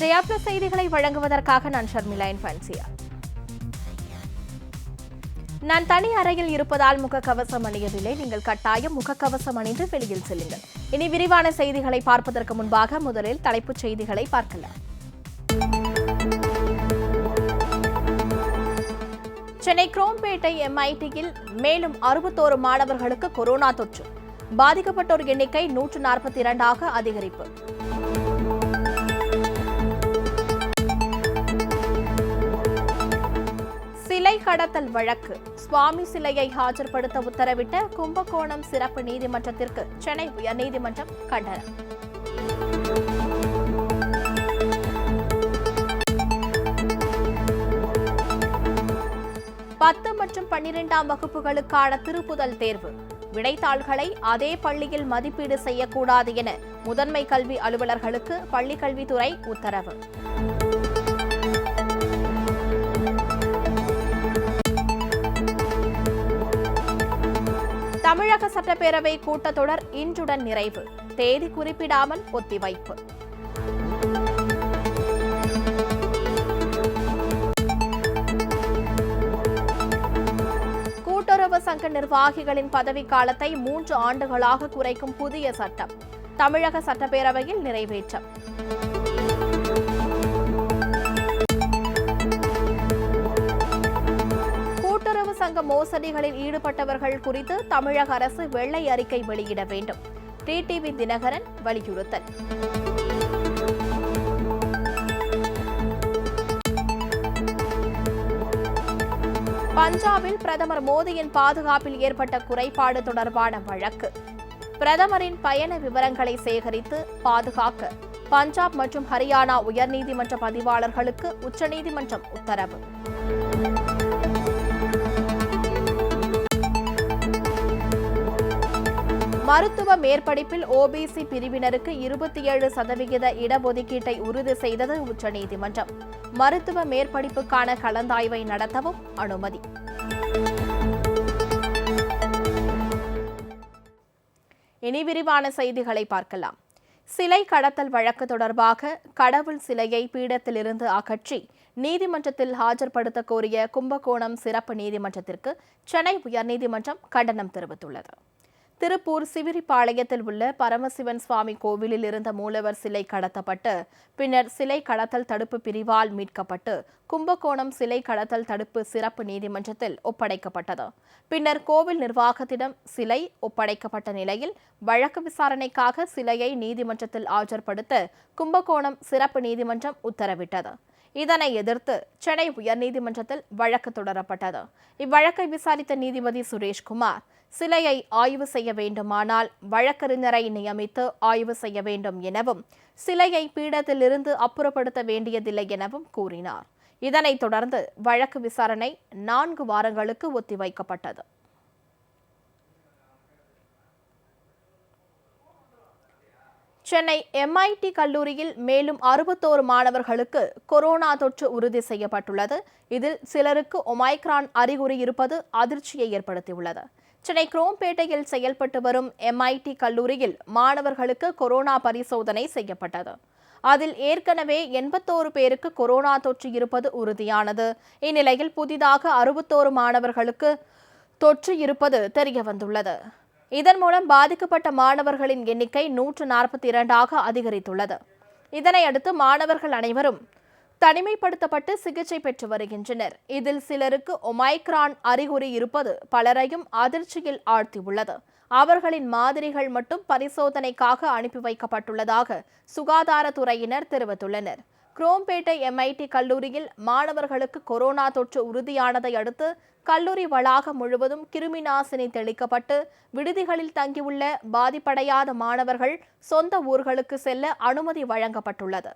Jaya plus செய்திகளை வழங்குவதற்காக நான் ஷர்மிளா ஃபன்சியா. நான் தனி அறையில் இருப்பதால் முகக்கவசம் அணியவில்லை. நீங்கள் கட்டாயம் முகக்கவசம் அணிந்து வெளியில் செல்லுங்கள். இனி விரிவான செய்திகளை பார்ப்பதற்கு முன்பாக முதலில் தலைப்புச் செய்திகளை பார்க்கலாம். சென்னை குரோம்பேட்டை MITயில் மேலும் 61 மாணவர்களுக்கு கொரோனா தொற்று. பாதிக்கப்பட்டோர் எண்ணிக்கை 142 அதிகரிப்பு. சிலை கடத்தல் வழக்கு. சுவாமி சிலையை ஆஜர்படுத்த உத்தரவிட்ட கும்பகோணம் சிறப்பு நீதிமன்றத்திற்கு சென்னை உயர்நீதிமன்றம் கண்டனம். பத்து மற்றும் 12ஆம் வகுப்புகளுக்கான திருப்புதல் தேர்வு. விடைத்தாள்களை அதே பள்ளியில் மதிப்பீடு செய்யக்கூடாது என முதன்மை கல்வி அலுவலர்களுக்கு பள்ளிக்கல்வித்துறை உத்தரவு. தமிழக சட்டப்பேரவை கூட்டத்தொடர் இன்றுடன் நிறைவு. தேதி குறிப்பிடாமல் ஒத்திவைப்பு. கூட்டுறவு சங்க நிர்வாகிகளின் பதவிக்காலத்தை 3 ஆண்டுகளாக குறைக்கும் புதிய சட்டம் தமிழக சட்டப்பேரவையில் நிறைவேற்றம். கூட்டுறவு சங்க மோசடிகளில் ஈடுபட்டவர்கள் குறித்து தமிழக அரசு வெள்ளை அறிக்கை வெளியிட வேண்டும். டிடிவி தினகரன் வலியுறுத்தல். பஞ்சாபில் பிரதமர் மோடியின் பாதுகாப்பில் ஏற்பட்ட குறைபாடு தொடர்பான வழக்கு. பிரதமரின் பயண விவரங்களை சேகரித்து பாதுகாக்க பஞ்சாப் மற்றும் ஹரியானா உயர்நீதிமன்ற பதிவாளர்களுக்கு உச்சநீதிமன்றம் உத்தரவு. மருத்துவ மேற்படிப்பில் OBC பிரிவினருக்கு 27% இடஒதுக்கீட்டை உறுதி செய்தது உச்சநீதிமன்றம். மருத்துவ மேற்படிப்புக்கான கலந்தாய்வை நடத்தவும் அனுமதி. இனி விரிவான செய்திகளை பார்க்கலாம். சிலை கடத்தல் வழக்கு தொடர்பாக கடவுள் சிலையை பீடத்திலிருந்து அகற்றி நீதிமன்றத்தில் ஆஜர்படுத்த கோரிய கும்பகோணம் சிறப்பு நீதிமன்றத்திற்கு சென்னை உயர்நீதிமன்றம் கண்டனம் தெரிவித்துள்ளது. திருப்பூர் சிவிரிப்பாளையத்தில் உள்ள பரமசிவன் சுவாமி கோவிலில் இருந்த மூலவர் சிலை கடத்தப்பட்டு பின்னர் சிலை கடத்தல் தடுப்பு பிரிவால் மீட்கப்பட்டு கும்பகோணம் சிலை கடத்தல் தடுப்பு சிறப்பு நீதிமன்றத்தில் ஒப்படைக்கப்பட்டது. பின்னர் கோவில் நிர்வாகத்திடம் சிலை ஒப்படைக்கப்பட்ட நிலையில் வழக்கு விசாரணைக்காக சிலையை நீதிமன்றத்தில் ஆஜர்படுத்த கும்பகோணம் சிறப்பு நீதிமன்றம் உத்தரவிட்டது. இதனை எதிர்த்து சென்னை உயர்நீதிமன்றத்தில் வழக்கு தொடரப்பட்டது. இவ்வழக்கை விசாரித்த நீதிபதி சுரேஷ்குமார் சிலையை ஆய்வு செய்ய வேண்டுமானால் வழக்கறிஞரை நியமித்து ஆய்வு செய்ய வேண்டும் எனவும் சிலையை பீடத்திலிருந்து அப்புறப்படுத்த வேண்டியதில்லை எனவும் கூறினார். இதனைத் தொடர்ந்து வழக்கு விசாரணை 4 வாரங்களுக்கு ஒத்திவைக்கப்பட்டது. சென்னை MIT கல்லூரியில் மேலும் 61 மாணவர்களுக்கு கொரோனா தொற்று உறுதி செய்யப்பட்டுள்ளது. இதில் சிலருக்கு ஒமைக்ரான் அறிகுறி இருப்பது அதிர்ச்சியை ஏற்படுத்தியுள்ளது. சென்னை குரோம்பேட்டையில் செயல்பட்டு வரும் MIT கல்லூரியில் மாணவர்களுக்கு கொரோனா பரிசோதனை செய்யப்பட்டது. அதில் ஏற்கனவே 81 பேருக்கு கொரோனா தொற்று இருப்பது உறுதியானது. இந்நிலையில் புதிதாக 61 மாணவர்களுக்கு தொற்று இருப்பது தெரியவந்துள்ளது. இதன் மூலம் பாதிக்கப்பட்ட மாணவர்களின் எண்ணிக்கை 142 அதிகரித்துள்ளது. இதனையடுத்து மாணவர்கள் அனைவரும் தனிமைப்படுத்தப்பட்டு சிகிச்சை பெற்று வருகின்றனர். இதில் சிலருக்கு ஒமைக்ரான் அறிகுறி இருப்பது பலரையும் அதிர்ச்சியில் ஆழ்த்தியுள்ளது. அவர்களின் மாதிரிகள் மட்டும் பரிசோதனைக்காக அனுப்பி வைக்கப்பட்டுள்ளதாக சுகாதாரத்துறையினர் தெரிவித்துள்ளனர். குரோம்பேட்டை MIT கல்லூரியில் மாணவர்களுக்கு கொரோனா தொற்று உறுதியானதை அடுத்து கல்லூரி வளாகம் முழுவதும் கிருமி நாசினி தெளிக்கப்பட்டு விடுதிகளில் தங்கியுள்ள பாதிப்படையாத மாணவர்கள் சொந்த ஊர்களுக்கு செல்ல அனுமதி வழங்கப்பட்டுள்ளது.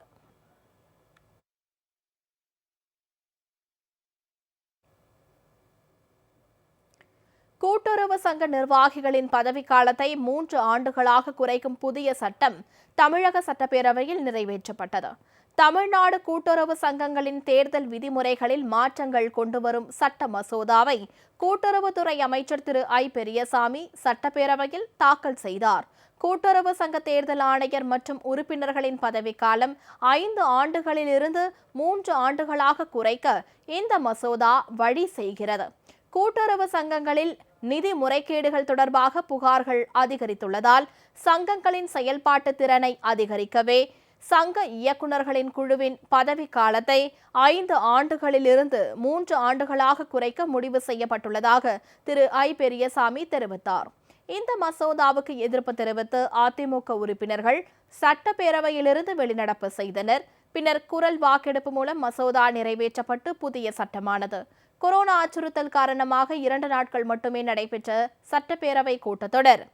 கூட்டுறவு சங்க நிர்வாகிகளின் பதவிக்காலத்தை 3 ஆண்டுகளாக குறைக்கும் புதிய சட்டம் தமிழக சட்டப்பேரவையில் நிறைவேற்றப்பட்டது. தமிழ்நாடு கூட்டுறவு சங்கங்களின் தேர்தல் விதிமுறைகளில் மாற்றங்கள் கொண்டுவரும் சட்ட மசோதாவை கூட்டுறவுத்துறை அமைச்சர் திரு ஐ பெரியசாமி சட்டப்பேரவையில் தாக்கல் செய்தார். கூட்டுறவு சங்க தேர்தல் ஆணையர் மற்றும் உறுப்பினர்களின் பதவிக்காலம் 5 ஆண்டுகளில் இருந்து 3 ஆண்டுகளாக குறைக்க இந்த மசோதா வழி செய்கிறது. கூட்டுறவு சங்கங்களில் நிதி முறைகேடுகள் தொடர்பாக புகார்கள் அதிகரித்துள்ளதால் சங்கங்களின் செயல்பாட்டு திறனை அதிகரிக்கவே சங்க இயக்குநர்களின் குழுவின் பதவிக்காலத்தை 5 ஆண்டுகளிலிருந்து 3 ஆண்டுகளாக குறைக்க முடிவு செய்யப்பட்டுள்ளதாக திரு ஐ பெரியசாமி தெரிவித்தார். இந்த மசோதாவுக்கு எதிர்ப்பு தெரிவித்து அதிமுக உறுப்பினர்கள் சட்டப்பேரவையிலிருந்து வெளிநடப்பு செய்தனர். பின்னர் குரல் வாக்கெடுப்பு மூலம் மசோதா நிறைவேற்றப்பட்டு புதிய சட்டமானது. கொரோனா அச்சுறுத்தல் காரணமாக 2 நாட்கள் மட்டுமே நடைபெற்ற சட்டப்பேரவை கூட்டத்தொடர்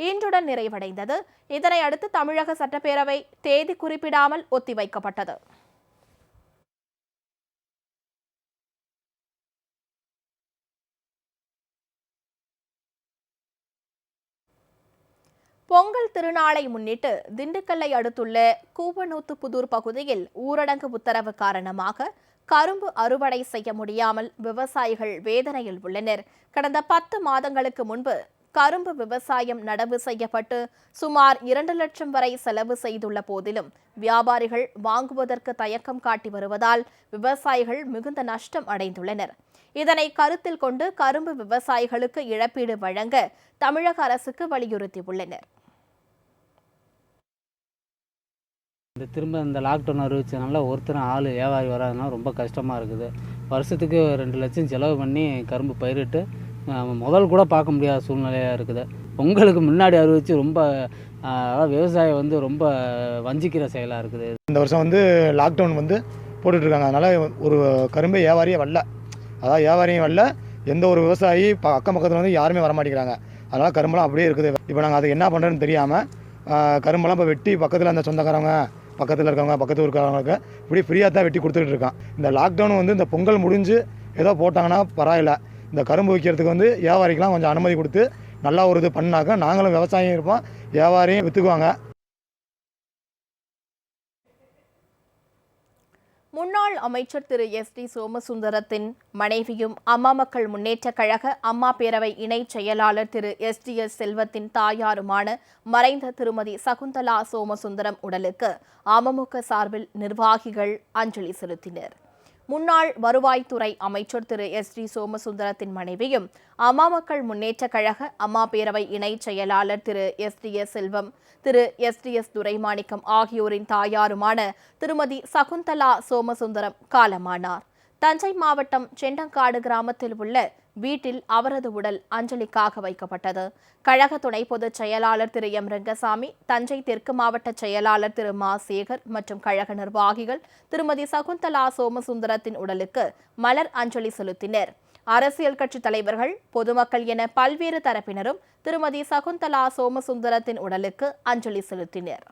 இன்றுடன் நிறைவடைந்தது. இதனை அடுத்து தமிழக சட்டப்பேரவை தேதி குறிப்பிடாமல் ஒத்திவைக்கப்பட்டது. பொங்கல் திருநாளை முன்னிட்டு திண்டுக்கல்லை அடுத்துள்ள கூவநூத்துப்புதூர் பகுதியில் ஊரடங்கு உத்தரவு காரணமாக கரும்பு அறுவடை செய்ய முடியாமல் விவசாயிகள் வேதனையில் உள்ளனர். கடந்த 10 மாதங்களுக்கு முன்பு கரும்பு விவசாயம் நடவு செய்யப்பட்டு சுமார் 2 லட்சம் வரை செலவு செய்துள்ள போதிலும் வியாபாரிகள் வாங்குவதற்கு தயக்கம் காட்டி வருவதால் விவசாயிகள் மிகுந்த நஷ்டம் அடைந்துள்ளனர். இதனை கருத்தில் கொண்டு கரும்பு விவசாயிகளுக்கு இழப்பீடு வழங்க தமிழக அரசுக்கு வலியுறுத்தியுள்ளனர். திரும்ப இந்த லாக்டவுன் அறிவிச்சதுனால ஒருத்தரும் ஆள் வியாபாரி வராதுன்னா ரொம்ப கஷ்டமாக இருக்குது. வருஷத்துக்கு 2 லட்சம் செலவு பண்ணி கரும்பு பயிரிட்டு முதல் கூட பார்க்க முடியாத சூழ்நிலையாக இருக்குது. பொங்கலுக்கு முன்னாடி அறிவிச்சு ரொம்ப விவசாயம் ரொம்ப வஞ்சிக்கிற செயலாக இருக்குது. இந்த வருஷம் லாக்டவுன் போட்டுட்ருக்காங்க. அதனால் ஒரு கரும்பு வியாபாரியே வரல, அதாவது வியாபாரியும் வரல, எந்த ஒரு விவசாயி அக்கம் பக்கத்தில் யாருமே வர மாட்டேங்கிறாங்க. அதனால் கரும்பெல்லாம் அப்படியே இருக்குது. இப்போ நாங்கள் அதை என்ன பண்ணுறோன்னு தெரியாமல் கரும்பெல்லாம் இப்போ வெட்டி பக்கத்தில் அந்த சொந்தக்காரங்க பக்கத்தில் இருக்கவங்க பக்கத்தில் இருக்கிறவங்களுக்கு இப்படி ஃப்ரீயாக தான் வெட்டி கொடுத்துட்டு இருக்கான். இந்த லாக்டவுன் இந்த பொங்கல் முடிஞ்சு ஏதோ போட்டாங்கன்னா பரவாயில்ல. இந்த கரும்பு விற்கிறதுக்கு வியாபாரிக்கெலாம் கொஞ்சம் அனுமதி கொடுத்து நல்லா ஒரு இது பண்ணாக்க நாங்களும் விவசாயம் இருப்போம், வியாபாரியும் விற்றுக்குவாங்க. முன்னாள் அமைச்சர் திரு எஸ்.டி. சோமசுந்தரத்தின் மனைவியும் அம்மா மக்கள் முன்னேற்ற கழக அம்மா பேரவை இணை செயலாளர் திரு எஸ்.டி.எஸ். செல்வத்தின் தாயாருமான மறைந்த திருமதி சகுந்தலா சோமசுந்தரம் உடலுக்கு அமமுக சார்பில் நிர்வாகிகள் அஞ்சலி செலுத்தினர். முன்னாள் வருவாய்த்துறை அமைச்சர் திரு எஸ்.டி. சோமசுந்தரத்தின் மனைவியும் அம்மா மக்கள் முன்னேற்ற கழக அம்மா பேரவை இணை செயலாளர் திரு எஸ்.டி.எஸ். செல்வம், திரு எஸ்.டி.எஸ். துரைமாணிக்கம் ஆகியோரின் தாயாருமான திருமதி சகுந்தலா சோமசுந்தரம் காலமானார். தஞ்சை மாவட்டம் செண்டங்காடு கிராமத்தில் உள்ள வீட்டில் அவரது உடல் அஞ்சலிக்காக வைக்கப்பட்டது. கழக துணை பொதுச் செயலாளர் திரு எம் ரங்கசாமி, தஞ்சை தெற்கு மாவட்ட செயலாளர் திரு மா சேகர் மற்றும் கழக நிர்வாகிகள் திருமதி சகுந்தலா சோமசுந்தரத்தின் உடலுக்கு மலர் அஞ்சலி செலுத்தினர். அரசியல் கட்சி தலைவர்கள், பொதுமக்கள் என பல்வேறு தரப்பினரும் திருமதி சகுந்தலா சோமசுந்தரத்தின் உடலுக்கு அஞ்சலி செலுத்தினர்.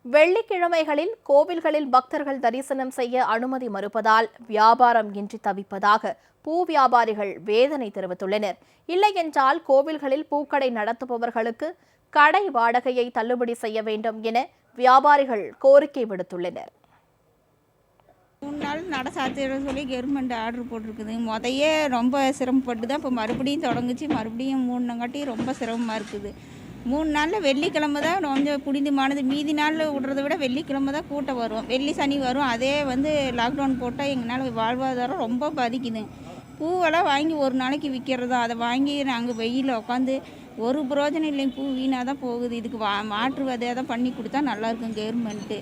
வெள்ளிக்கிழமைகளில் கோவில்களில் பக்தர்கள் தரிசனம் செய்ய அனுமதி மறுப்பதால் வியாபாரம் இன்றி தவிப்பதாக பூ வியாபாரிகள் வேதனை தெரிவித்துள்ளனர். இல்லையென்றால் கோவில்களில் பூக்கடை நடத்துபவர்களுக்கு கடை வாடகையை தள்ளுபடி செய்ய வேண்டும் என வியாபாரிகள் கோரிக்கை விடுத்துள்ளனர். 3 நாள் நட சாத்திரம் சொல்லி கவர்மெண்ட் ஆர்டர் போட்டிருக்குது. முதையே ரொம்ப சிரமப்பட்டு தான் இப்போ மறுபடியும் தொடங்குச்சு. மறுபடியும் 3 நாங்காட்டி ரொம்ப சிரமமாக இருக்குது. 3 நாளில் வெள்ளிக்கிழமை தான் கொஞ்சம் புனிதமானது. மீதி நாளில் விடுறத விட வெள்ளிக்கிழமை தான் கூட்டம் வரும், வெள்ளி சனி வரும். அதே லாக்டவுன் போட்டால் எங்களால் வாழ்வாதாரம் ரொம்ப பாதிக்குது. பூவெல்லாம் வாங்கி ஒரு நாளைக்கு விற்கிறதா, அதை வாங்கி நாங்கள் வெயிலில் உட்காந்து ஒரு பிரயோஜனம் இல்லைங்க. பூ வீணாக தான் போகுது. இதுக்கு மாற்று விதையாக தான் பண்ணி கொடுத்தா நல்லாயிருக்கும் கவர்மெண்ட்டு.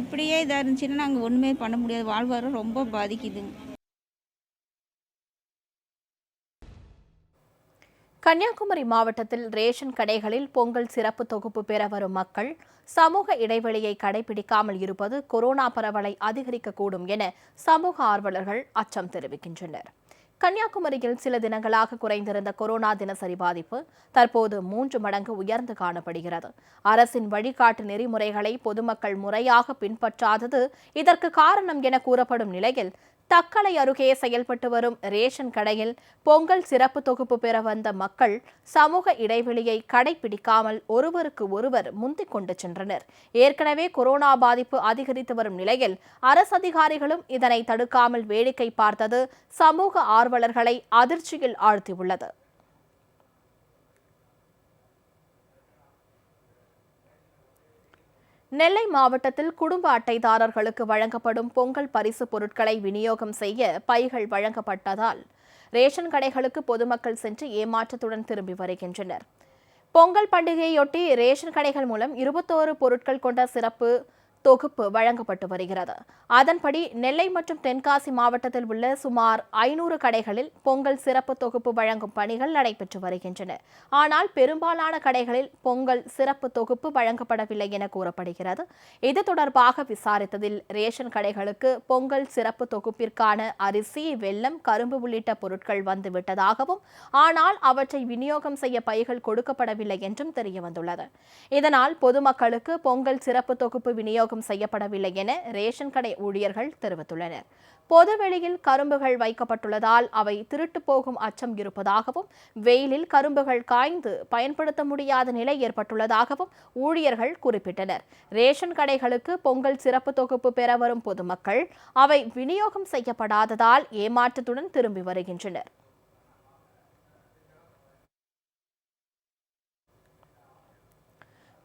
இப்படியே இதாக இருந்துச்சுன்னா நாங்கள் ஒன்றுமே பண்ண முடியாது. வாழ்வாதாரம் ரொம்ப பாதிக்குதுங்க. கன்னியாகுமரி மாவட்டத்தில் ரேஷன் கடைகளில் பொங்கல் சிறப்பு தொகுப்பு பெற வரும் மக்கள் சமூக இடைவெளியை கடைபிடிக்காமல் இருப்பது கொரோனா பரவலை அதிகரிக்கக்கூடும் என சமூக ஆர்வலர்கள் அச்சம் தெரிவிக்கின்றனர். கன்னியாகுமரியில் சில தினங்களாக குறைந்திருந்த கொரோனா தினசரி பாதிப்பு தற்போது 3 மடங்கு உயர்ந்து காணப்படுகிறது. அரசின் வழிகாட்டு நெறிமுறைகளை பொதுமக்கள் முறையாக பின்பற்றாதது இதற்கு காரணம் என கூறப்படும் நிலையில் தக்கலை அருகே செயல்பட்டு வரும் ரேஷன் கடையில் பொங்கல் சிறப்பு தொகுப்பு பெற வந்த மக்கள் சமூக இடைவெளியை கடைபிடிக்காமல் ஒருவருக்கு ஒருவர் முந்திக் கொண்டு சென்றனர். ஏற்கனவே கொரோனா பாதிப்பு அதிகரித்து வரும் நிலையில் அரசு அதிகாரிகளும் இதனை தடுக்காமல் வேடிக்கை பார்த்தது சமூக ஆர்வலர்களை அதிர்ச்சியில் ஆழ்த்தியுள்ளது. நெல்லை மாவட்டத்தில் குடும்ப அட்டைதாரர்களுக்கு வழங்கப்படும் பொங்கல் பரிசு பொருட்களை விநியோகம் செய்ய பைகள் வழங்கப்பட்டதால் ரேஷன் கடைகளுக்கு பொதுமக்கள் சென்று ஏமாற்றத்துடன் திரும்பி வருகின்றனர். பொங்கல் பண்டிகையொட்டி ரேஷன் கடைகள் மூலம் 21 பொருட்கள் கொண்ட சிறப்பு தொகுப்பு வழங்கப்பட்டு வருகிறது. அதன்படி நெல்லை மற்றும் தென்காசி மாவட்டத்தில் உள்ள சுமார் 500 கடைகளில் பொங்கல் சிறப்பு தொகுப்பு வழங்கும் பணிகள் நடைபெற்று வருகின்றன. ஆனால் பெரும்பாலான கடைகளில் பொங்கல் சிறப்பு தொகுப்பு வழங்கப்படவில்லை என கூறப்படுகிறது. இது தொடர்பாக விசாரித்ததில் ரேஷன் கடைகளுக்கு பொங்கல் சிறப்பு தொகுப்பிற்கான அரிசி, வெல்லம், கரும்பு உள்ளிட்ட பொருட்கள் வந்துவிட்டதாகவும், ஆனால் அவற்றை விநியோகம் செய்ய பைகள் கொடுக்கப்படவில்லை என்றும் தெரியவந்துள்ளது. இதனால் பொதுமக்களுக்கு பொங்கல் சிறப்பு தொகுப்பு விநியோகம் செய்யப்படவில்லை என ரேஷன் கடை ஊழியர்கள் தெரிவித்துள்ளனர். பொதுவெளியில் கரும்புகள் வைக்கப்பட்டுள்ளதால் அவை திருட்டு போகும் அச்சம் இருப்பதாகவும், வெயிலில் கரும்புகள் காய்ந்து பயன்படுத்த முடியாத நிலை ஏற்பட்டுள்ளதாகவும் ஊழியர்கள் குறிப்பிட்டனர். ரேஷன் கடைகளுக்கு பொங்கல் சிறப்பு தொகுப்பு பெற வரும் பொதுமக்கள் அவை விநியோகம் செய்யப்படாததால் ஏமாற்றத்துடன் திரும்பி வருகின்றனர்.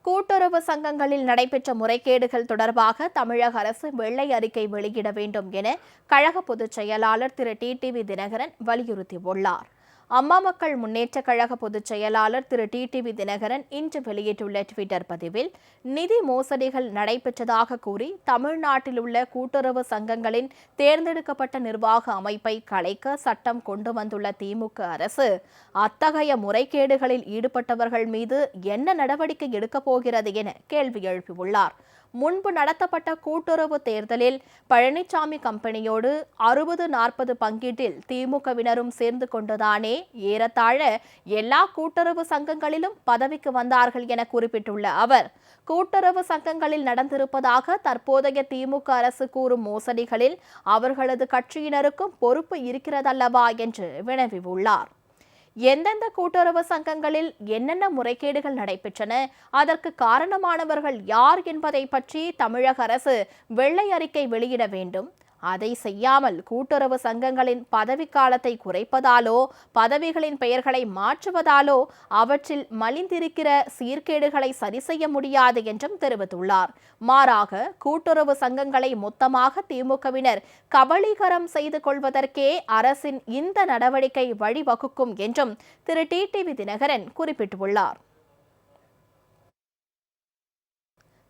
கூட்டுறவு சங்கங்களில் நடைபெற்ற முறைகேடுகள் தொடர்பாக தமிழக அரசு வெள்ளை அறிக்கை வெளியிட வேண்டும் என கழக பொதுச் செயலாளர் திரு டிடிவி தினகரன் வலியுறுத்தியுள்ளார். அம்மா மக்கள் முன்னேற்ற கழக பொதுச் செயலாளர் திரு டிடிவி தினகரன் இன்று வெளியிட்டுள்ள ட்விட்டர் பதிவில், நிதி மோசடிகள் நடைபெற்றதாக கூறி தமிழ்நாட்டில் உள்ள கூட்டுறவு சங்கங்களின் தேர்ந்தெடுக்கப்பட்ட நிர்வாக அமைப்பை கலைக்க சட்டம் கொண்டு வந்துள்ள திமுக அரசு அத்தகைய முறைகேடுகளில் ஈடுபட்டவர்கள் மீது என்ன நடவடிக்கை எடுக்கப் போகிறது என கேள்வி எழுப்பியுள்ளார். முன்பு நடத்தப்பட்ட கூட்டுறவு தேர்தலில் பழனிசாமி கம்பெனியோடு 60-40 பங்கீட்டில் திமுகவினரும் சேர்ந்து கொண்டுதானே ஏறத்தாழ எல்லா கூட்டுறவு சங்கங்களிலும் பதவிக்கு வந்தார்கள் என குறிப்பிட்டுள்ள அவர், கூட்டுறவு சங்கங்களில் நடந்திருப்பதாக தற்போதைய திமுக அரசு கூறும் மோசடிகளில் அவர்களது கட்சியினருக்கும் பொறுப்பு இருக்கிறதல்லவா என்று வினவியுள்ளார். எந்தெந்த கூட்டுறவு சங்கங்களில் என்னென்ன முறைகேடுகள் நடைபெற்றன, அதற்கு காரணமானவர்கள் யார் என்பதை பற்றி தமிழக அரசு வெள்ளை அறிக்கை வெளியிட வேண்டும். அதை செய்யாமல் கூட்டுறவு சங்கங்களின் பதவிக்காலத்தை குறைப்பதாலோ, பதவிகளின் பெயர்களை மாற்றுவதாலோ அவற்றில் மலிந்திருக்கிற சீர்கேடுகளை சரி செய்ய முடியாது என்றும் தெரிவித்துள்ளார். மாறாக கூட்டுறவு சங்கங்களை மொத்தமாக திமுகவினர் கபளீகரம் செய்து கொள்வதற்கே அரசின் இந்த நடவடிக்கை வழிவகுக்கும் என்றும் திரு டிடிவி தினகரன் குறிப்பிட்டுள்ளார்.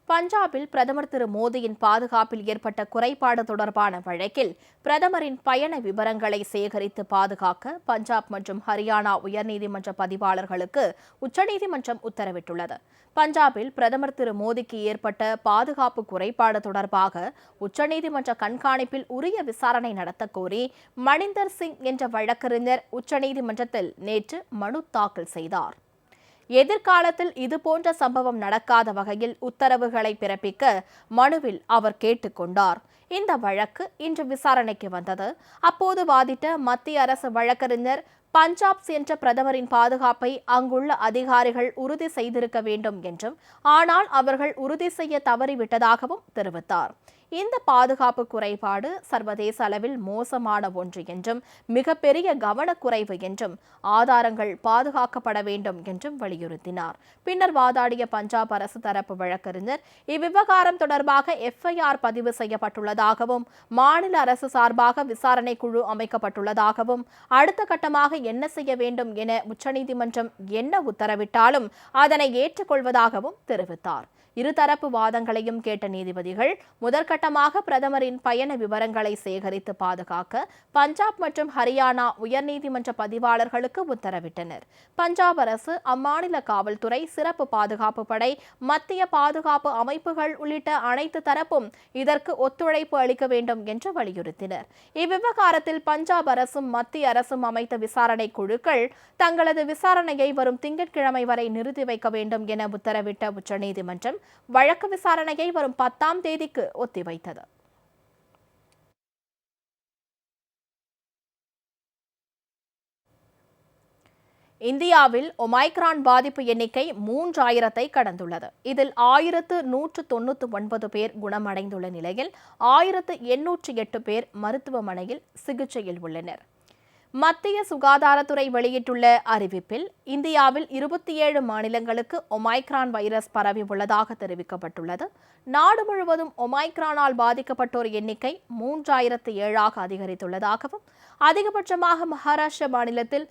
பஞ்சாபில் பிரதமர் திரு மோடியின் பாதுகாப்பில் ஏற்பட்ட குறைபாடு தொடர்பான வழக்கில் பிரதமரின் பயண விவரங்களை சேகரித்து பாதுகாக்க பஞ்சாப் மற்றும் ஹரியானா உயர்நீதிமன்ற பதிவாளர்களுக்கு உச்சநீதிமன்றம் உத்தரவிட்டுள்ளது. பஞ்சாபில் பிரதமர் திரு மோடிக்கு ஏற்பட்ட பாதுகாப்பு குறைபாடு தொடர்பாக உச்சநீதிமன்ற கண்காணிப்பில் உரிய விசாரணை நடத்த கோரி மணிந்தர் சிங் என்ற வழக்கறிஞர் உச்சநீதிமன்றத்தில் நேற்று மனு தாக்கல் செய்தார். எதிர்காலத்தில் இதுபோன்ற சம்பவம் நடக்காத வகையில் உத்தரவுகளை பிறப்பிக்க மனுவில் அவர் கேட்டுக்கொண்டார். இந்த வழக்கு இன்று விசாரணைக்கு வந்தது. அப்போது வாதிட்ட மத்திய அரசு வழக்கறிஞர் பஞ்சாப் சென்ற பிரதமரின் பாதுகாப்பை அங்குள்ள அதிகாரிகள் உறுதி செய்திருக்க வேண்டும் என்றும், ஆனால் அவர்கள் உறுதி செய்ய தவறிவிட்டதாகவும் தெரிவித்தார். இந்த பாதுகாப்பு குறைபாடு சர்வதேச அளவில் மோசமான ஒன்று என்றும், மிகப்பெரிய கவனக்குறைவு என்றும், ஆதாரங்கள் பாதுகாக்கப்பட வேண்டும் என்றும் வலியுறுத்தினார். பின்னர் வாதாடிய பஞ்சாப் அரசு தரப்பு வழக்கறிஞர் இவ்விவகாரம் தொடர்பாக எஃப்ஐஆர் பதிவு செய்யப்பட்டுள்ளதாகவும், மாநில அரசு சார்பாக விசாரணை குழு அமைக்கப்பட்டுள்ளதாகவும், அடுத்த கட்டமாக என்ன செய்ய வேண்டும் என உச்சநீதிமன்றம் என்ன உத்தரவிட்டாலும் அதனை ஏற்றுக்கொள்வதாகவும் தெரிவித்தார். இருதரப்பு வாதங்களையும் கேட்ட நீதிபதிகள் முதற்கட்டமாக பிரதமரின் பயண விவரங்களை சேகரித்து பாதுகாக்க பஞ்சாப் மற்றும் ஹரியானா உயர்நீதிமன்ற பதிவாளர்களுக்கு உத்தரவிட்டனர். பஞ்சாப் அரசு, அம்மாநில காவல்துறை, சிறப்பு பாதுகாப்பு படை, மத்திய பாதுகாப்பு அமைப்புகள் உள்ளிட்ட அனைத்து தரப்பும் இதற்கு ஒத்துழைப்பு அளிக்க வேண்டும் என்று வலியுறுத்தினர். இவ்விவகாரத்தில் பஞ்சாப் அரசும் மத்திய அரசும் அமைத்த விசாரணை குழுக்கள் தங்களது விசாரணையை வரும் திங்கட்கிழமை வரை நிறுத்தி வைக்க வேண்டும் என உத்தரவிட்ட உச்சநீதிமன்றம் வழக்கு விசாரணையை வரும் 10ஆம் தேதிக்கு ஒத்திவைத்தது. இந்தியாவில் ஒமைக்ரான் பாதிப்பு எண்ணிக்கை 3000-ஐ கடந்துள்ளது. இதில் 1199 பேர் குணமடைந்துள்ள நிலையில் 1808 பேர் மருத்துவமனையில் சிகிச்சையில் உள்ளனர். மத்திய சுகாதாரத்துறை வெளியிட்டுள்ள அறிவிப்பில் இந்தியாவில் 27 மாநிலங்களுக்கு ஒமைக்ரான் வைரஸ் பரவி உள்ளதாக தெரிவிக்கப்பட்டுள்ளது. நாடு முழுவதும் ஒமைக்ரானால் பாதிக்கப்பட்டோர் எண்ணிக்கை 3007ஆக அதிகரித்துள்ளதாகவும் அதிகபட்சமாக மகாராஷ்டிரா மாநிலத்தில்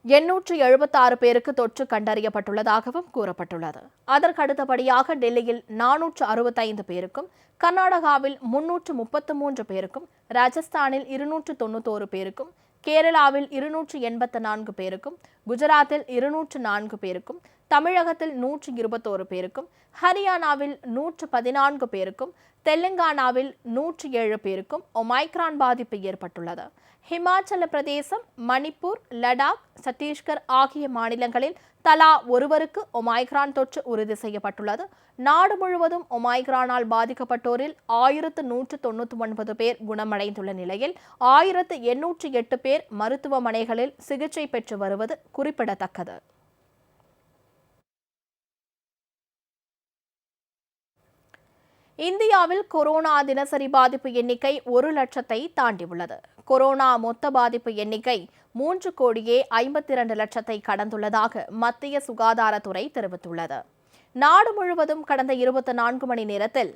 876 பேருக்கு தொற்று கண்டறியப்பட்டுள்ளதாகவும் கூறப்பட்டுள்ளது. அதற்கு அடுத்தபடியாக டெல்லியில் 465 பேருக்கும், கர்நாடகாவில் 333 பேருக்கும், ராஜஸ்தானில் 291 பேருக்கும், கேரளாவில் 284 பேருக்கும், குஜராத்தில் 204 பேருக்கும், தமிழகத்தில் 121 பேருக்கும், ஹரியானாவில் 114 பேருக்கும், தெலுங்கானாவில் 107 பேருக்கும் ஒமைக்ரான் பாதிப்பு ஏற்பட்டுள்ளது. ஹிமாச்சல பிரதேசம், மணிப்பூர், லடாக், சத்தீஸ்கர் ஆகிய மாநிலங்களில் தலா ஒருவருக்கு ஒமைக்ரான் தொற்று உறுதி செய்யப்பட்டுள்ளது. நாடு முழுவதும் ஒமைக்ரானால் பாதிக்கப்பட்டோரில் 1199 பேர் குணமடைந்துள்ள நிலையில் 1808 பேர் மருத்துவமனைகளில் சிகிச்சை பெற்று வருவது குறிப்பிடத்தக்கது. இந்தியாவில் கொரோனா தினசரி பாதிப்பு எண்ணிக்கை 1,00,000-ஐ தாண்டியுள்ளது. கொரோனா மொத்த பாதிப்பு எண்ணிக்கை 3,52,00,000-ஐ கடந்துள்ளதாக மத்திய சுகாதாரத்துறை தெரிவித்துள்ளது. நாடு முழுவதும் கடந்த 24 மணி நேரத்தில்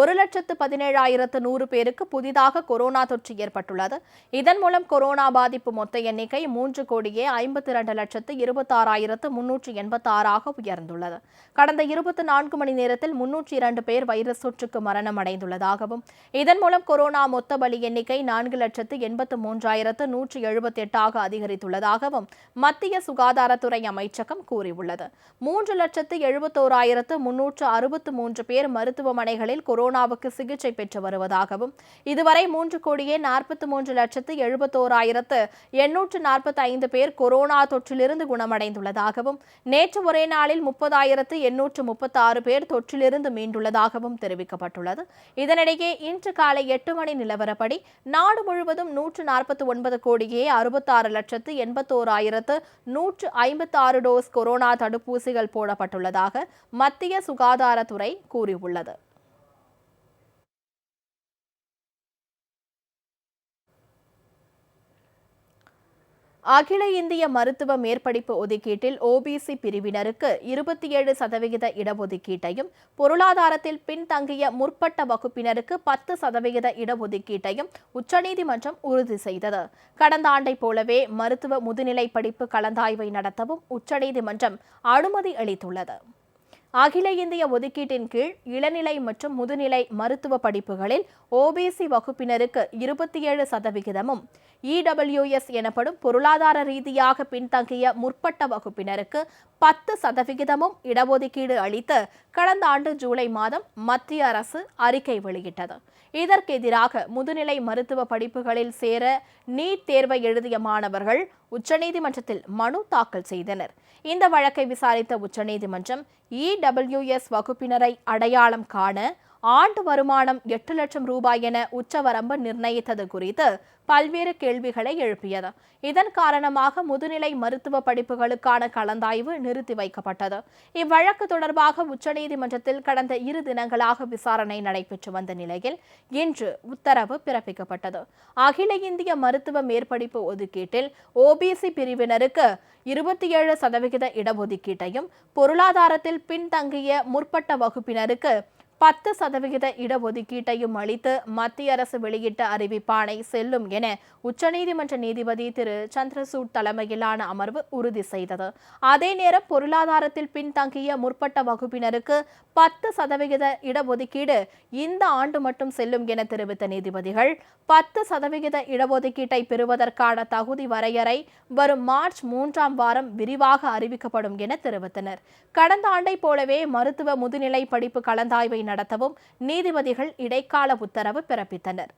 1,17,100 பேருக்கு புதிதாக கொரோனா தொற்று ஏற்பட்டுள்ளது. இதன் மூலம் கொரோனா பாதிப்பு மொத்த எண்ணிக்கை 3,52,26,386 உயர்ந்துள்ளது. கடந்த 24 மணி நேரத்தில் 302 பேர் வைரஸ் தொற்றுக்கு மரணம் அடைந்துள்ளதாகவும் இதன் மூலம் கொரோனா மொத்த பலி எண்ணிக்கை 4,83,178 அதிகரித்துள்ளதாகவும் மத்திய சுகாதாரத்துறை அமைச்சகம் கூறியுள்ளது. 3,71,363 பேர் மருத்துவமனைகளில் கொரோனாவுக்கு சிகிச்சை பெற்று வருவதாகவும் இதுவரை 3,43,71,845 பேர் கொரோனா தொற்றிலிருந்து குணமடைந்துள்ளதாகவும் நேற்று ஒரே நாளில் 30,836 பேர் தொற்றிலிருந்து மீண்டுள்ளதாகவும் தெரிவிக்கப்பட்டுள்ளது. இதனிடையே இன்று காலை 8 மணி நிலவரப்படி நாடு முழுவதும் 149,66,81,156 டோஸ் கொரோனா தடுப்பூசிகள் போடப்பட்டுள்ளதாக மத்திய சுகாதாரத்துறை கூறியுள்ளது. அகில இந்திய மருத்துவ மேற்படிப்பு ஒதுக்கீட்டில் ஓபிசி பிரிவினருக்கு 27% இடஒதுக்கீட்டையும், பொருளாதாரத்தில் பின்தங்கிய முற்பட்ட வகுப்பினருக்கு 10% இடஒதுக்கீட்டையும் உச்சநீதிமன்றம் உறுதி செய்தது. கடந்த ஆண்டைப் போலவே மருத்துவ முதுநிலை படிப்பு கலந்தாய்வை நடத்தவும் உச்சநீதிமன்றம் அனுமதி அளித்துள்ளது. அகில இந்திய ஒதுக்கீட்டின் கீழ் இளநிலை மற்றும் முதுநிலை மருத்துவ படிப்புகளில் ஓபிசி வகுப்பினருக்கு 27%, இடபிள்யூஎஸ் எனப்படும் பொருளாதார ரீதியாக பின்தங்கிய முற்பட்ட வகுப்பினருக்கு 10% இடஒதுக்கீடு அளித்து கடந்த ஆண்டு ஜூலை மாதம் மத்திய அரசு அறிக்கை வெளியிட்டது. இதற்கு எதிராக முதுநிலை மருத்துவ படிப்புகளில் சேர நீட் தேர்வை எழுதிய மாணவர்கள் உச்சநீதிமன்றத்தில் மனு தாக்கல் செய்தனர். இந்த வழக்கை விசாரித்த உச்சநீதிமன்றம் இடபிள்யூஎஸ் வகுப்பினரை அடையாளம் காண ஆண்டு வருமானம் 8 லட்சம் ரூபாய் என உச்சவரம்பு நிர்ணயித்தது குறித்து பல்வேறு கேள்விகளை எழுப்பியது. இதன் காரணமாக முதுநிலை மருத்துவ படிப்புகளுக்கான கலந்தாய்வு நிறுத்தி வைக்கப்பட்டது. இவ்வழக்கு தொடர்பாக உச்சநீதிமன்றத்தில் கடந்த 2 தினங்களாக விசாரணை நடைபெற்று வந்த நிலையில் இன்று உத்தரவு பிறப்பிக்கப்பட்டது. அகில இந்திய மருத்துவ மேற்படிப்பு ஒதுக்கீட்டில் ஓபிசி பிரிவினருக்கு 27% இடஒதுக்கீட்டையும், பொருளாதாரத்தில் பின்தங்கிய முற்பட்ட வகுப்பினருக்கு 10% இடஒதுக்கீட்டையும் அளித்து மத்திய அரசு வெளியிட்ட அறிவிப்பாணை செல்லும் என உச்சநீதிமன்ற நீதிபதி திரு சந்திரசூட் தலைமையிலான அமர்வு உறுதி செய்தது. அதே நேரம் பொருளாதாரத்தில் பின்தங்கிய முற்பட்ட வகுப்பினருக்கு 10% இடஒதுக்கீடு இந்த ஆண்டு மட்டும் செல்லும் என தெரிவித்த நீதிபதிகள் 10% இடஒதுக்கீட்டை பெறுவதற்கான தகுதி வரையறை வரும் மார்ச் 3ஆம் வாரம் விரிவாக அறிவிக்கப்படும் என தெரிவித்தனர். கடந்த ஆண்டைப் போலவே மருத்துவ முதுநிலை படிப்பு கலந்தாய்வை நடத்தவும் நீதிபதிகள் இடைக்கால உத்தரவு பிறப்பித்தனர்.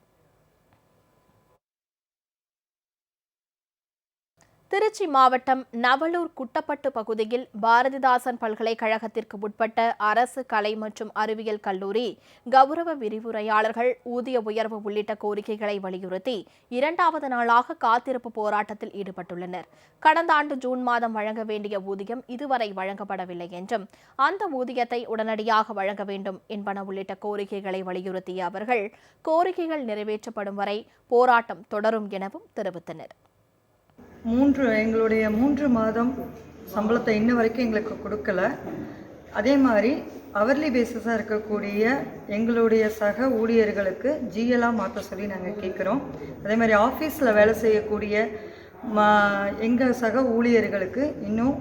திருச்சி மாவட்டம் நவலூர் குட்டப்பட்டு பகுதியில் பாரதிதாசன் பல்கலைக்கழகத்திற்கு உட்பட்ட அரசு கலை மற்றும் அறிவியல் கல்லூரி கௌரவ விரிவுரையாளர்கள் ஊதிய உயர்வு உள்ளிட்ட கோரிக்கைகளை வலியுறுத்தி 2வது நாளாக காத்திருப்பு போராட்டத்தில் ஈடுபட்டுள்ளனர். கடந்த ஆண்டு ஜூன் மாதம் வழங்க வேண்டிய ஊதியம் இதுவரை வழங்கப்படவில்லை என்றும் அந்த ஊதியத்தை உடனடியாக வழங்க வேண்டும் என்பன உள்ளிட்ட கோரிக்கைகளை வலியுறுத்திய அவர்கள் கோரிக்கைகள் நிறைவேற்றப்படும் வரை போராட்டம் தொடரும் எனவும் தெரிவித்தனர். எங்களுடைய 3 மாதம் சம்பளத்தை இன்ன வரைக்கும் எங்களுக்கு கொடுக்கல. அதே மாதிரி அவர்லி பேசிஸாக இருக்கக்கூடிய எங்களுடைய சக ஊழியர்களுக்கு ஜிஎலாக மாற்ற சொல்லி நாங்கள் கேட்குறோம். அதே மாதிரி ஆஃபீஸில் வேலை செய்யக்கூடிய எங்கள் சக ஊழியர்களுக்கு இன்னும்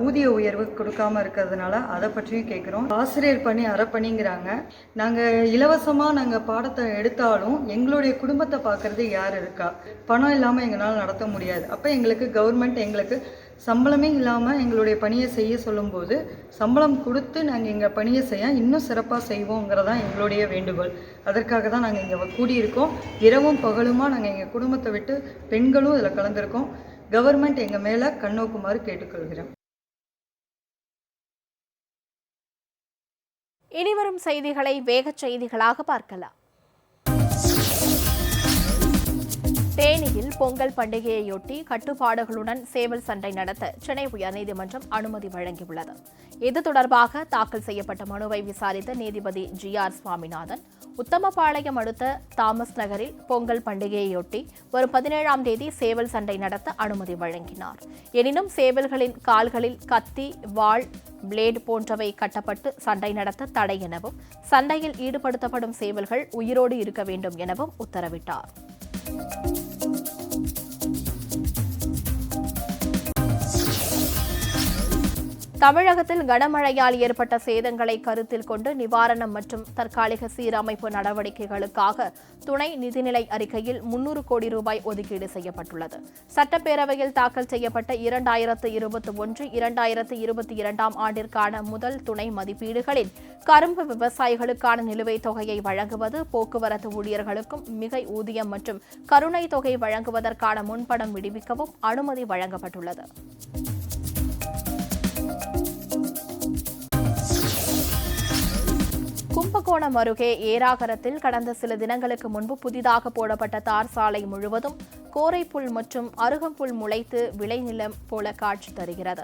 ஊதிய உயர்வு கொடுக்காமல் இருக்கிறதுனால அதை பற்றியும் கேட்குறோம். ஆசிரியர் பணி அறப்பணிங்கிறாங்க. நாங்கள் இலவசமாக நாங்கள் பாடத்தை எடுத்தாலும் எங்களுடைய குடும்பத்தை பார்க்குறது யார் இருக்கா? பணம் இல்லாமல் எங்களால் நடத்த முடியாது. அப்போ எங்களுக்கு கவர்மெண்ட் எங்களுக்கு சம்பளமே இல்லாமல் எங்களுடைய பணியை செய்ய சொல்லும்போது சம்பளம் கொடுத்து நாங்கள் எங்கள் பணியை செய்ய இன்னும் சிறப்பாக செய்வோங்கிறதான் எங்களுடைய வேண்டுகோள். அதற்காக தான் நாங்கள் இங்கே கூடியிருக்கோம். இரவும் பகலுமா நாங்கள் எங்கள் குடும்பத்தை விட்டு பெண்களும் இதில் கலந்துருக்கோம். கவர்மெண்ட் எங்கள் மேலே கண்ணோக்குமாறு கேட்டுக்கொள்கிறோம். இனிவரும் செய்திகளை வேகச் செய்திகளாக பார்க்கலாம். தேனியில் பொங்கல் பண்டிகையையொட்டி கட்டுப்பாடுகளுடன் சேவல் சண்டை நடத்த சென்னை உயர்நீதிமன்றம் அனுமதி வழங்கியுள்ளது. இது தொடர்பாக தாக்கல் செய்யப்பட்ட மனுவை விசாரித்த நீதிபதி GR சுவாமிநாதன் உத்தமபாளையம் அடுத்த தாமஸ் நகரில் பொங்கல் பண்டிகையையொட்டி வரும் 17ஆம் தேதி சேவல் சண்டை நடத்த அனுமதி வழங்கினார். எனினும் சேவல்களின் கால்களில் கத்தி, வாள், பிளேடு போன்றவை கட்டப்பட்டு சண்டை நடத்த தடை எனவும் சண்டையில் ஈடுபடுத்தப்படும் சேவல்கள் உயிரோடு இருக்க வேண்டும் எனவும் உத்தரவிட்டார். தமிழகத்தில் கனமழையால் ஏற்பட்ட சேதங்களை கருத்தில் கொண்டு நிவாரணம் மற்றும் தற்காலிக சீரமைப்பு நடவடிக்கைகளுக்காக துணை நிதிநிலை அறிக்கையில் 300 கோடி ரூபாய் ஒதுக்கீடு செய்யப்பட்டுள்ளது. சட்டப்பேரவையில் தாக்கல் செய்யப்பட்ட 2021-2022 ஆண்டிற்கான முதல் துணை மதிப்பீடுகளில் கரும்பு விவசாயிகளுக்கான நிலுவைத் தொகையை வழங்குவது, போக்குவரத்து ஊழியர்களுக்கும் மிகை ஊதியம் மற்றும் கருணை தொகை வழங்குவதற்கான முன்பணம் விடுவிக்கவும் அனுமதி வழங்கப்பட்டுள்ளது. கும்பகோணம் அருகே ஏராகரத்தில் கடந்த சில தினங்களுக்கு முன்பு புதிதாக போடப்பட்ட தார் சாலை முழுவதும் கோரைப்புல் மற்றும் அருகம்புல் முளைத்து விளைநிலம் போல காட்சி தருகிறது.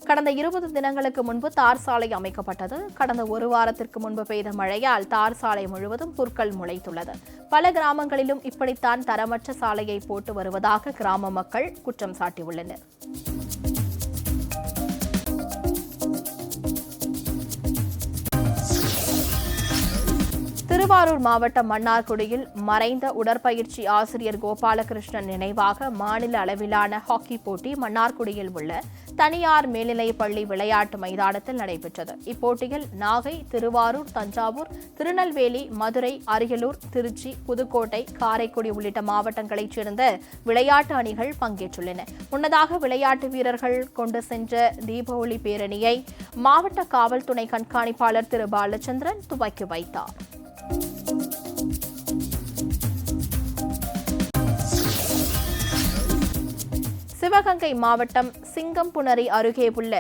கடந்த 20 தினங்களுக்கு முன்பு தார் சாலை அமைக்கப்பட்டது. கடந்த 1 வாரத்திற்கு முன்பு பெய்த மழையால் தார் சாலை முழுவதும் புற்கள் முளைத்துள்ளது. பல கிராமங்களிலும் இப்படித்தான் தரமற்ற சாலையை போட்டு வருவதாக கிராம மக்கள் குற்றம் சாட்டியுள்ளனர். திருவாரூர் மாவட்டம் மன்னார்குடியில் மறைந்த உடற்பயிற்சி ஆசிரியர் கோபாலகிருஷ்ணன் நினைவாக மாநில அளவிலான ஹாக்கி போட்டி மன்னார்குடியில் உள்ள தனியார் மேல்நிலைப் பள்ளி விளையாட்டு மைதானத்தில் நடைபெற்றது. இப்போட்டியில் நாகை, திருவாரூர், தஞ்சாவூர், திருநெல்வேலி, மதுரை, அரியலூர், திருச்சி, புதுக்கோட்டை, காரைக்குடி உள்ளிட்ட மாவட்டங்களைச் சேர்ந்த விளையாட்டு அணிகள் பங்கேற்றுள்ளன. முன்னதாக விளையாட்டு வீரர்கள் கொண்டு சென்ற தீபாவளி பேரணியை மாவட்ட காவல் துணை கண்காணிப்பாளர் திரு பாலச்சந்திரன் துவக்கி வைத்தார். சிவகங்கை மாவட்டம் சிங்கம்புணரி அருகே உள்ள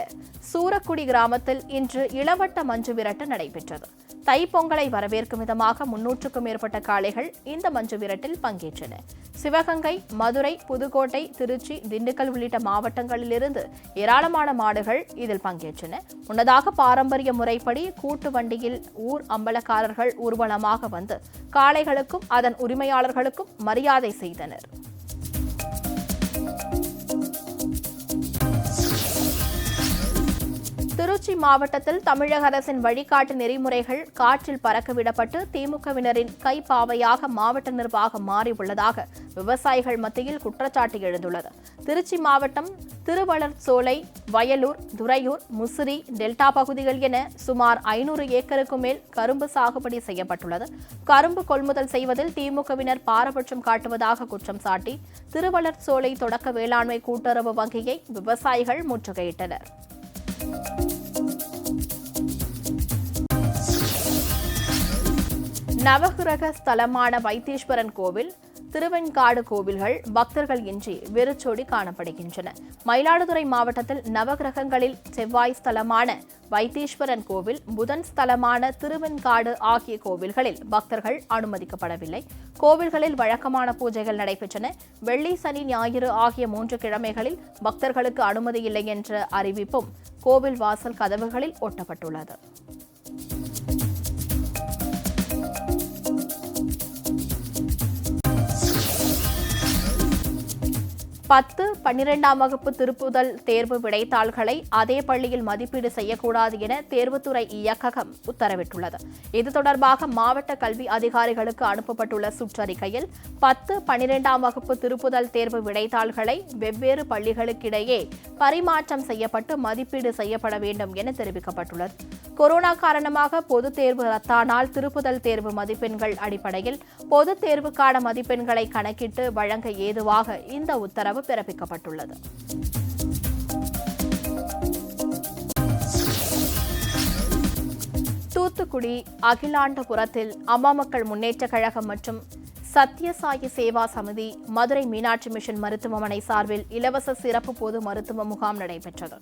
சூரக்குடி கிராமத்தில் இன்று இளவட்ட மஞ்சு விரட்டு நடைபெற்றது. தைப்பொங்கலை வரவேற்கும் விதமாக 300க்கும் மேற்பட்ட காளைகள் இந்த மஞ்சு விரட்டில் பங்கேற்றன. சிவகங்கை, மதுரை, புதுக்கோட்டை, திருச்சி, திண்டுக்கல் உள்ளிட்ட மாவட்டங்களிலிருந்து ஏராளமான மாடுகள் இதில் பங்கேற்றன. முன்னதாக பாரம்பரிய முறைப்படி கூட்டு வண்டியில் ஊர் அம்பலக்காரர்கள் ஊர்வலமாக வந்து காளைகளுக்கும் அதன் உரிமையாளர்களுக்கும் மரியாதை செய்தனர். திருச்சி மாவட்டத்தில் தமிழக அரசின் வழிகாட்டு நெறிமுறைகள் காற்றில் பறக்கவிடப்பட்டு திமுகவினரின் கைப்பாவையாக மாவட்ட நிர்வாகம் மாறியுள்ளதாக விவசாயிகள் மத்தியில் குற்றச்சாட்டு எழுந்துள்ளது. திருச்சி மாவட்டம் திருவளர்சோலை, வயலூர், துறையூர், முசிறி, டெல்டா பகுதிகள் என சுமார் 500 ஏக்கருக்கும் மேல் கரும்பு சாகுபடி செய்யப்பட்டுள்ளது. கரும்பு கொள்முதல் செய்வதில் திமுகவினர் பாரபட்சம் காட்டுவதாக குற்றம் சாட்டி திருவளர்சோலை தொடக்க வேளாண்மை கூட்டுறவு வங்கியை விவசாயிகள் முற்றுகையிட்டனர். நவகிரக ஸ்தலமான வைத்தீஸ்வரன் கோவில் திருவெண்காடு கோவில்கள் பக்தர்கள் இன்றி வெறிச்சோடி காணப்படுகின்றன. மயிலாடுதுறை மாவட்டத்தில் நவகிரகங்களில் செவ்வாய் ஸ்தலமான வைத்தீஸ்வரன் கோவில், புதன் ஸ்தலமான திருவெண்காடு ஆகிய கோவில்களில் பக்தர்கள் அனுமதிக்கப்படவில்லை. கோவில்களில் வழக்கமான பூஜைகள் நடைபெற்றன. வெள்ளி, சனி, ஞாயிறு ஆகிய 3 கிழமைகளில் பக்தர்களுக்கு அனுமதி இல்லை என்ற அறிவிப்பும் கோவில் வாசல் கதவுகளில் ஒட்டப்பட்டுள்ளது. 10, 12ஆம் வகுப்பு திருப்புதல் தேர்வு விடைத்தாள்களை அதே பள்ளியில் மதிப்பீடு செய்யக்கூடாது என தேர்வுத்துறை இயக்ககம் உத்தரவிட்டுள்ளது. இது தொடர்பாக மாவட்ட கல்வி அதிகாரிகளுக்கு அனுப்பப்பட்டுள்ள சுற்றறிக்கையில் 10, 12ஆம் வகுப்பு திருப்புதல் தேர்வு விடைத்தாள்களை வெவ்வேறு பள்ளிகளுக்கிடையே பரிமாற்றம் செய்யப்பட்டு மதிப்பீடு செய்யப்பட வேண்டும் என தெரிவிக்கப்பட்டுள்ளது. கொரோனா காரணமாக பொதுத் தேர்வு ரத்தானால் திருப்புதல் தேர்வு மதிப்பெண்கள் அடிப்படையில் பொதுத் தேர்வுக்கான மதிப்பெண்களை கணக்கிட்டு வழங்க ஏதுவாக இந்த உத்தரவு பிறப்பிக்கப்பட்டுள்ளது. தூத்துக்குடி அகிலாண்டபுரத்தில் அம்மா மக்கள் முன்னேற்றக் கழகம் மற்றும் சத்யசாயி சேவா சமிதி, மதுரை மீனாட்சி மிஷன் மருத்துவமனை சார்பில் இலவச சிறப்பு பொது மருத்துவ முகாம் நடைபெற்றது.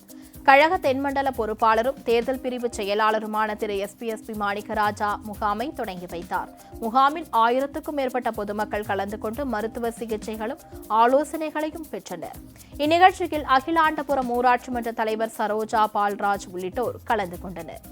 கழக தென்மண்டல பொறுப்பாளரும் தேர்தல் பிரிவு செயலாளருமான திரு எஸ்பி மாணிக்கராஜா முகாமை தொடங்கி வைத்தார். முகாமில் 1000க்கும் மேற்பட்ட பொதுமக்கள் கலந்து கொண்டு மருத்துவ சிகிச்சைகளும் ஆலோசனைகளையும் பெற்றனர். இந்நிகழ்ச்சியில் அகிலாண்டபுரம் ஊராட்சி மன்ற தலைவர் சரோஜா பால்ராஜ் உள்ளிட்டோர் கலந்து கொண்டனர்.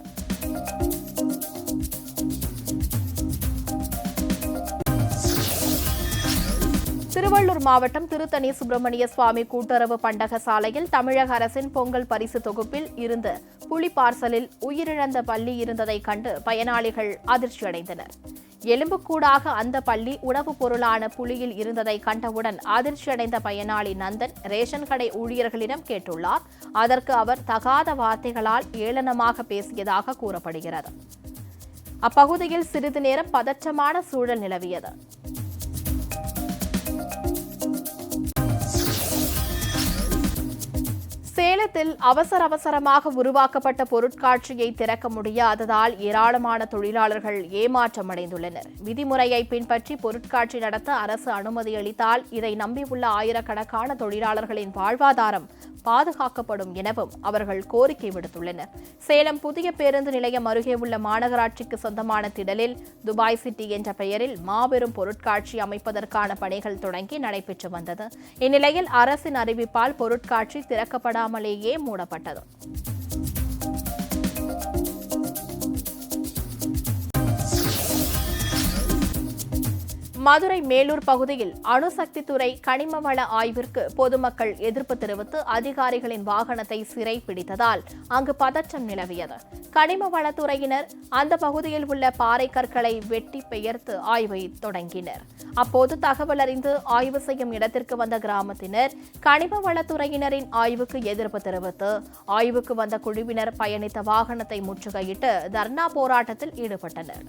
திருவள்ளூர் மாவட்டம் திருத்தணி சுப்பிரமணிய சுவாமி கூட்டுறவு பண்டக சாலையில் தமிழக அரசின் பொங்கல் பரிசு தொகுப்பில் இருந்த புலி பார்சலில் உயிரிழந்த பள்ளி இருந்ததை கண்டு பயனாளிகள் அதிர்ச்சியடைந்தனர். எலும்புக்கூடாக அந்த பள்ளி உணவுப் பொருளான புலியில் இருந்ததை கண்டவுடன் அதிர்ச்சியடைந்த பயனாளி நந்தன் ரேஷன் கடை ஊழியர்களிடம் கேட்டுள்ளார். அதற்கு அவர் தகாத வார்த்தைகளால் ஏளனமாக பேசியதாக கூறப்படுகிறது. அப்பகுதியில் சிறிது நேரம் பதற்றமான சூழல் நிலவியது. சேலத்தில் அவசரமாக உருவாக்கப்பட்ட பொருட்காட்சியை திறக்க முடியாததால் ஏராளமான தொழிலாளர்கள் ஏமாற்றமடைந்துள்ளனர். விதிமுறையை பின்பற்றி பொருட்காட்சி நடத்த அரசு அனுமதி அளித்தால் இதை நம்பியுள்ள ஆயிரக்கணக்கான தொழிலாளர்களின் வாழ்வாதாரம் பாதுகாக்கப்படும் எனவும் அவர்கள் கோரிக்கை விடுத்துள்ளனர். சேலம் புதிய பேருந்து நிலையம் அருகே உள்ள மாநகராட்சிக்கு சொந்தமான திடலில் துபாய் சிட்டி என்ற பெயரில் மாபெரும் பொருட்காட்சி அமைப்பதற்கான பணிகள் தொடங்கி நடைபெற்று வந்தது. இந்நிலையில் அரசின் அறிவிப்பால் பொருட்காட்சி திறக்கப்படாமலேயே மூடப்பட்டது. மதுரை மேலூர் பகுதியில் அணுசக்தித்துறை கனிமவள ஆய்விற்கு பொதுமக்கள் எதிர்ப்பு தெரிவித்து அதிகாரிகளின் வாகனத்தை சிறை பிடித்ததால் அங்கு பதற்றம் நிலவியது. கனிமவளத்துறையினர் அந்த பகுதியில் உள்ள பாறை கற்களை வெட்டி பெயர்த்து ஆய்வை தொடங்கினர். அப்போது தகவல் அறிந்து ஆய்வு செய்யும் இடத்திற்கு வந்த கிராமத்தினர் கனிமவளத்துறையினரின் ஆய்வுக்கு எதிர்ப்பு தெரிவித்து ஆய்வுக்கு வந்த குழுவினர் பயணித்த வாகனத்தை முற்றுகையிட்டு தர்ணா போராட்டத்தில் ஈடுபட்டனர்.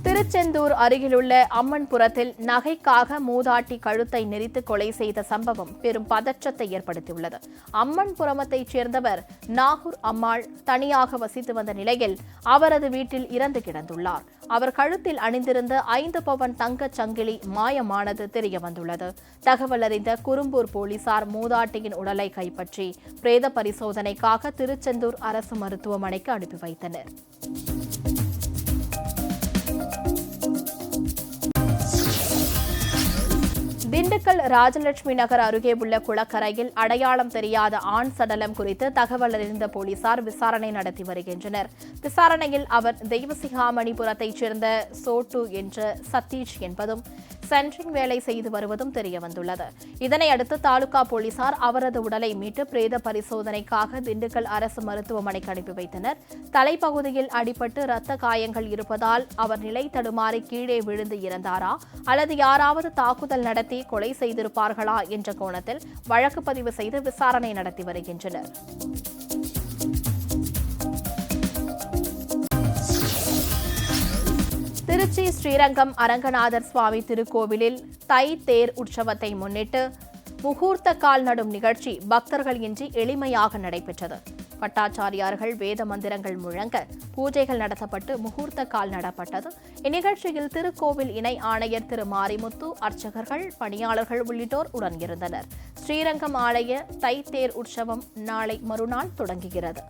திருச்செந்தூர் அருகிலுள்ள அம்மன்புரத்தில் நகைக்காக மூதாட்டி கழுத்தை நெரித்து கொலை செய்த சம்பவம் பெரும் பதற்றத்தை ஏற்படுத்தியுள்ளது. அம்மன்புரத்தைச் சேர்ந்தவர் நாகூர் அம்மாள் தனியாக வசித்து வந்த நிலையில் அவரது வீட்டில் இறந்து கிடந்துள்ளார். அவர் கழுத்தில் அணிந்திருந்த 5 பவன் தங்கச் சங்கிலி மாயமானது தெரியவந்துள்ளது. தகவல் அறிந்த குரும்பூர் போலீசார் மூதாட்டியின் உடலை கைப்பற்றி பிரேத பரிசோதனைக்காக திருச்செந்தூர் அரசு மருத்துவமனைக்கு அனுப்பி வைத்தனர். திண்டுக்கல் ராஜலட்சுமி நகர் அருகே உள்ள குளக்கரையில் அடையாளம் தெரியாத ஆண் சடலம் குறித்து தகவல் அறிந்த போலீசார் விசாரணை நடத்தி வருகின்றனர். விசாரணையில் அவர் தெய்வசிகாமணிபுரத்தைச் சேர்ந்த சோட்டு என்ற சதீஷ் என்பதும் சென்ட்ரிங் வேலை செய்து வருவதும் தெரியவந்துள்ளது. இதனையடுத்து தாலுகா போலீசார் அவரது உடலை மீட்டு பிரேத பரிசோதனைக்காக திண்டுக்கல் அரசு மருத்துவமனைக்கு அனுப்பி வைத்தனர். தலைப்பகுதியில் அடிபட்டு இரத்த காயங்கள் இருப்பதால் அவர் நிலை தடுமாறி கீழே விழுந்து இறந்தாரா அல்லது யாராவது தாக்குதல் நடத்தி கொலை செய்திருப்பார்களா என்ற கோணத்தில் வழக்கு பதிவு செய்து விசாரணை நடத்தி வருகின்றனர். திருச்சி ஸ்ரீரங்கம் அரங்கநாதர் சுவாமி திருக்கோவிலில் தை தேர் உற்சவத்தை முன்னிட்டு முகூர்த்த கால் நடும் நிகழ்ச்சி பக்தர்கள் இன்றி எளிமையாக நடைபெற்றது. பட்டாச்சாரியார்கள் வேத மந்திரங்கள் முழங்க பூஜைகள் நடத்தப்பட்டு முகூர்த்த கால் நடப்பட்டது. இந்நிகழ்ச்சியில் திருக்கோவில் இணை ஆணையர் திரு மாரிமுத்து, அர்ச்சகர்கள், பணியாளர்கள் உள்ளிட்டோர் உடன் இருந்தனர். ஸ்ரீரங்கம் ஆலய தை தேர் உற்சவம் நாளை மறுநாள் தொடங்குகிறது.